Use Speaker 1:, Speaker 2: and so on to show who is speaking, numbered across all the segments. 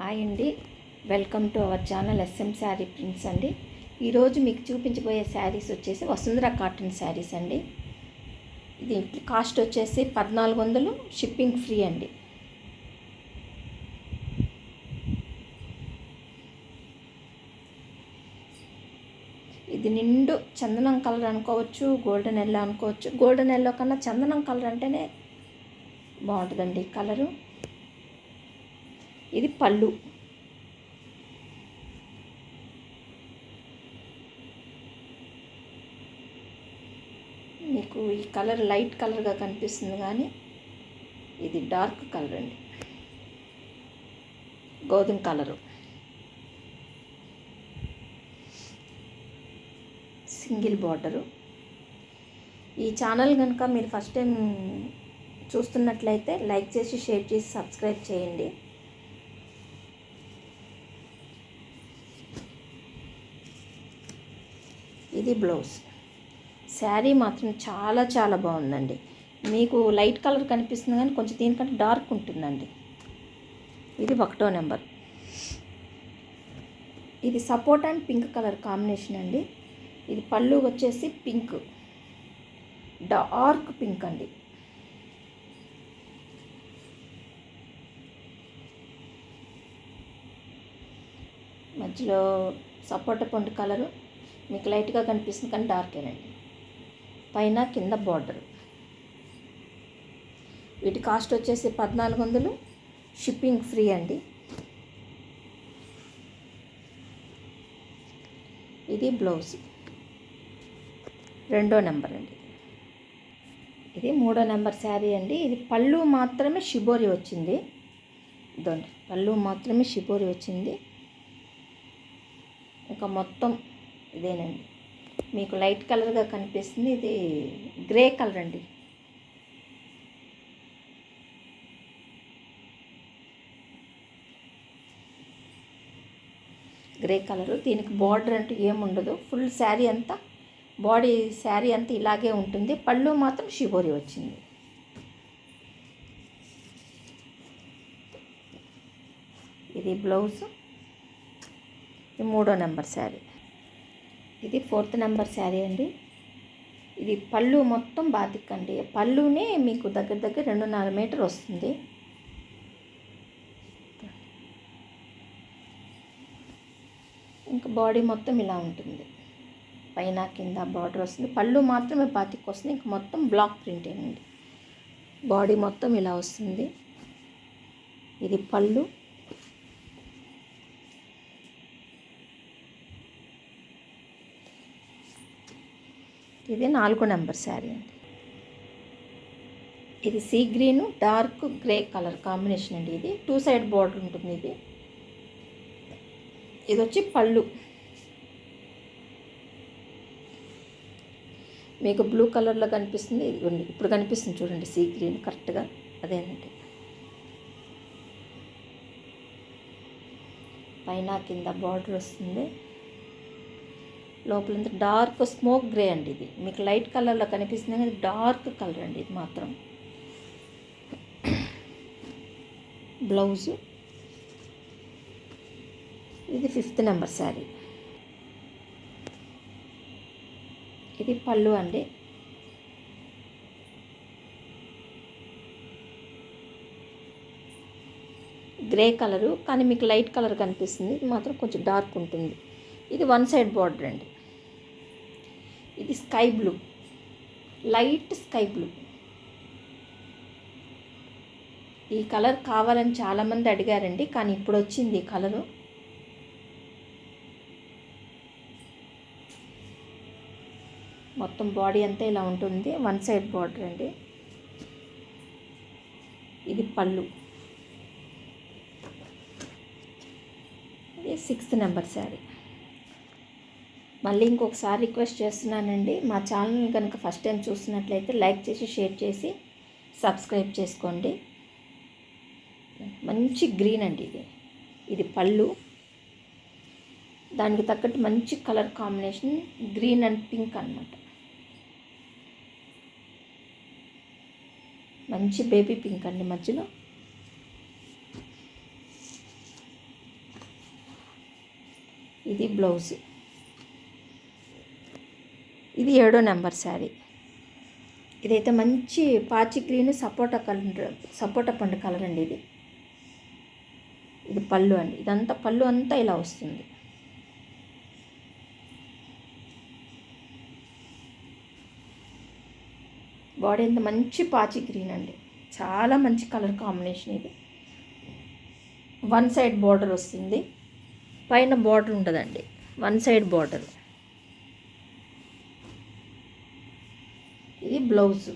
Speaker 1: Hi అండి, welcome to our channel SM sari prints అండి. ఈరోజు మీకు చూపించబోయే శారీస్ వచ్చేసి వసుంధర కాటన్ శారీస్ అండి. ఇది కాస్ట్ వచ్చేసి 1400, షిప్పింగ్ ఫ్రీ అండి. ఇది నిండు చందనం కలర్ అనుకోవచ్చు, గోల్డెన్ ఎల్లో అనుకోవచ్చు. గోల్డెన్ ఎల్లో కన్నా చందనం కలర్ అంటేనే బాగుంటుందండి కలరు. ఇది పళ్ళు. మీకు ఈ కలర్ లైట్ కలర్గా కనిపిస్తుంది, కానీ ఇది డార్క్ కలర్ అండి, గోధుమ కలరు. Single border. ఈ ఛానల్ కనుక మీరు ఫస్ట్ టైం చూస్తున్నట్లయితే లైక్ చేసి, షేర్ చేసి, సబ్స్క్రైబ్ చేయండి. ఇది బ్లౌజ్. శారీ మాత్రం చాలా చాలా బాగుందండి. మీకు లైట్ కలర్ కనిపిస్తుంది, కానీ కొంచెం దీనికంటే డార్క్ ఉంటుందండి. ఇది 1వ నెంబర్. ఇది support and pink colour combination అండి. ఇది పళ్ళు వచ్చేసి పింక్, డార్క్ పింక్ అండి. మధ్యలో సపోటా పండు కలరు మీకు లైట్గా కనిపిస్తుంది, కానీ డార్కేనండి. పైన కింద బార్డర్. వీటి కాస్ట్ వచ్చేసి 1400, షిప్పింగ్ ఫ్రీ అండి. ఇది బ్లౌజ్. 2వ నెంబర్ అండి. ఇది 3వ నెంబర్ శారీ అండి. ఇది పళ్ళు మాత్రమే షిబోరి వచ్చింది. ఇదండి, పళ్ళు మాత్రమే షిబోరి వచ్చింది. ఇంకా మొత్తం ఇదేనండి. మీకు లైట్ కలర్గా కనిపిస్తుంది, ఇది గ్రే కలర్ అండి. Grey colour. దీనికి బార్డర్ అంటూ ఏముండదు. ఫుల్ శారీ అంతా, బాడీ శారీ అంతా ఇలాగే ఉంటుంది. పళ్ళు మాత్రం షిబోరి వచ్చింది. ఇది బ్లౌజ్. ఇది 3వ నెంబర్ శారీ. ఇది 4th నెంబర్ శారీ అండి. ఇది పళ్ళు మొత్తం బాతిక్ అండి. పళ్ళునే మీకు దగ్గర 2.5 మీటర్ వస్తుంది. ఇంకా బాడీ మొత్తం ఇలా ఉంటుంది. పైన కింద బార్డర్ వస్తుంది. పళ్ళు మాత్రమే బాతిక్ వస్తుంది. ఇంకా మొత్తం బ్లాక్ ప్రింట్ అండి. బాడీ మొత్తం ఇలా వస్తుంది. ఇది పళ్ళు. ఇది 4వ నెంబర్ శారీ అండి. ఇది sea green, dark grey colour combination అండి. ఇది 2 సైడ్ బార్డర్ ఉంటుంది. ఇది వచ్చి పళ్ళు. మీకు బ్లూ కలర్లో కనిపిస్తుంది. ఇప్పుడు కనిపిస్తుంది చూడండి, సీ గ్రీన్ కరెక్ట్గా అదేనండి. పైన కింద బార్డర్ వస్తుంది. లోపలంతా డార్క్ స్మోక్ గ్రే అండి. ఇది మీకు లైట్ కలర్లో కనిపిస్తుంది, కానీ డార్క్ కలర్ అండి ఇది మాత్రం. బ్లౌజు. ఇది 5th నెంబర్ శారీ. ఇది పళ్ళు అండి. గ్రే కలరు, కానీ మీకు లైట్ కలర్ కనిపిస్తుంది. ఇది మాత్రం కొంచెం డార్క్ ఉంటుంది. ఇది 1 సైడ్ బార్డర్ అండి. ఇది sky blue, light sky blue. ఈ కలర్ కావాలని చాలామంది అడిగారండి, కానీ ఇప్పుడు వచ్చింది ఈ కలరు. మొత్తం బాడీ అంతా ఇలా ఉంటుంది. 1 సైడ్ బార్డర్ అండి. ఇది పళ్ళు. ఇది 6th నెంబర్ శారీ. మళ్ళీ ఇంకొకసారి రిక్వెస్ట్ చేస్తున్నానండి, మా ఛానల్ కనుక ఫస్ట్ టైం చూస్తున్నట్లయితే లైక్ చేసి, షేర్ చేసి, సబ్స్క్రైబ్ చేసుకోండి. మంచి గ్రీన్ అండి ఇది. ఇది పళ్ళు. దానికి తగ్గట్టు మంచి colour combination, green and pink అన్నమాట. మంచి బేబీ పింక్ అండి మధ్యలో. ఇది బ్లౌజ్. ఇది 7వ నెంబర్ శారీ. ఇదైతే మంచి పాచి గ్రీన్ సపోటా పండు కలర్ అండి. ఇది పళ్ళు అండి. ఇదంతా పళ్ళు అంతా ఇలా వస్తుంది. బాడీ అంతా మంచి పాచి గ్రీన్ అండి. చాలా మంచి కలర్ కాంబినేషన్ ఇది. 1 సైడ్ బార్డర్ వస్తుంది, పైన బార్డర్ ఉండదండి. 1 సైడ్ బార్డర్. ఇది బ్లౌజ్.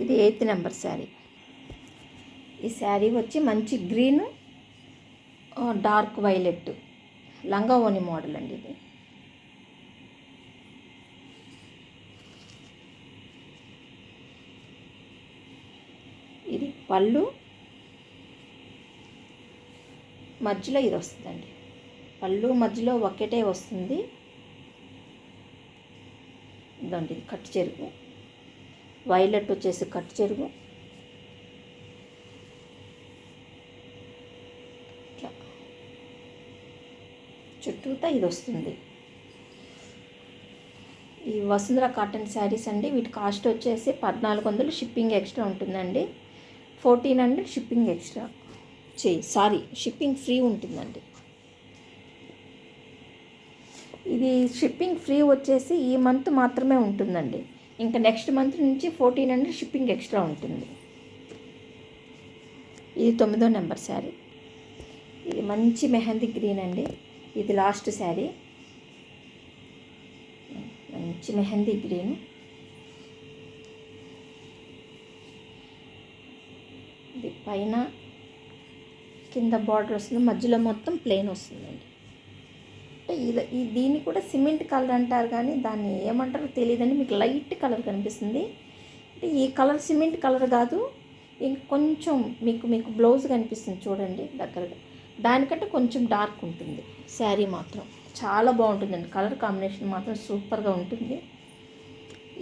Speaker 1: ఇది 8th నెంబర్ శారీ. ఈ శారీ వచ్చి మంచి గ్రీన్, డార్క్ వైలెట్ లంగా ఓని మోడల్ అండి. ఇది పళ్ళు, మధ్యలో ఇది వస్తుందండి. పళ్ళు మధ్యలో ఒకటే వస్తుంది. ఇదండి ఇది కట్టు చెరుగు. వైలెట్ వచ్చేసి కట్టు చెరుగు. ఇట్లా చుట్టూతా ఇది వస్తుంది. ఈ వసుంధర కాటన్ శారీస్ అండి. వీటి కాస్ట్ వచ్చేసి 1400. షిప్పింగ్ ఎక్స్ట్రా ఉంటుందండి. 1400 షిప్పింగ్ ఎక్స్ట్రా. షిప్పింగ్ ఫ్రీ ఉంటుందండి. ఇది షిప్పింగ్ ఫ్రీ వచ్చేసి ఈ మంత్ మాత్రమే ఉంటుందండి. ఇంకా నెక్స్ట్ మంత్ నుంచి 1400 షిప్పింగ్ ఎక్స్ట్రా ఉంటుంది. ఇది 9వ నెంబర్ శారీ. ఇది మంచి మెహందీ గ్రీన్ అండి. ఇది లాస్ట్ శారీ. మంచి మెహందీ గ్రీన్. ఇది పైన కింద బార్డర్ వస్తుంది, మధ్యలో మొత్తం ప్లెయిన్ వస్తుందండి. అంటే దీన్ని కూడా సిమెంట్ కలర్ అంటారు, కానీ దాన్ని ఏమంటారో తెలియదండి. మీకు లైట్ కలర్ కనిపిస్తుంది. అంటే ఈ కలర్ సిమెంట్ కలర్ కాదు, ఇంకొంచెం మీకు బ్లౌజ్ కనిపిస్తుంది చూడండి దగ్గరగా. దానికంటే కొంచెం డార్క్ ఉంటుంది. శారీ మాత్రం చాలా బాగుంటుందండి. కలర్ కాంబినేషన్ మాత్రం సూపర్గా ఉంటుంది.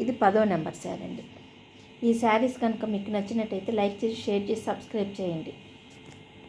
Speaker 1: ఇది 10వ నెంబర్ శారీ అండి. ఈ శారీస్ కనుక మీకు నచ్చినట్టయితే లైక్ చేసి, షేర్ చేసి, సబ్స్క్రైబ్ చేయండి.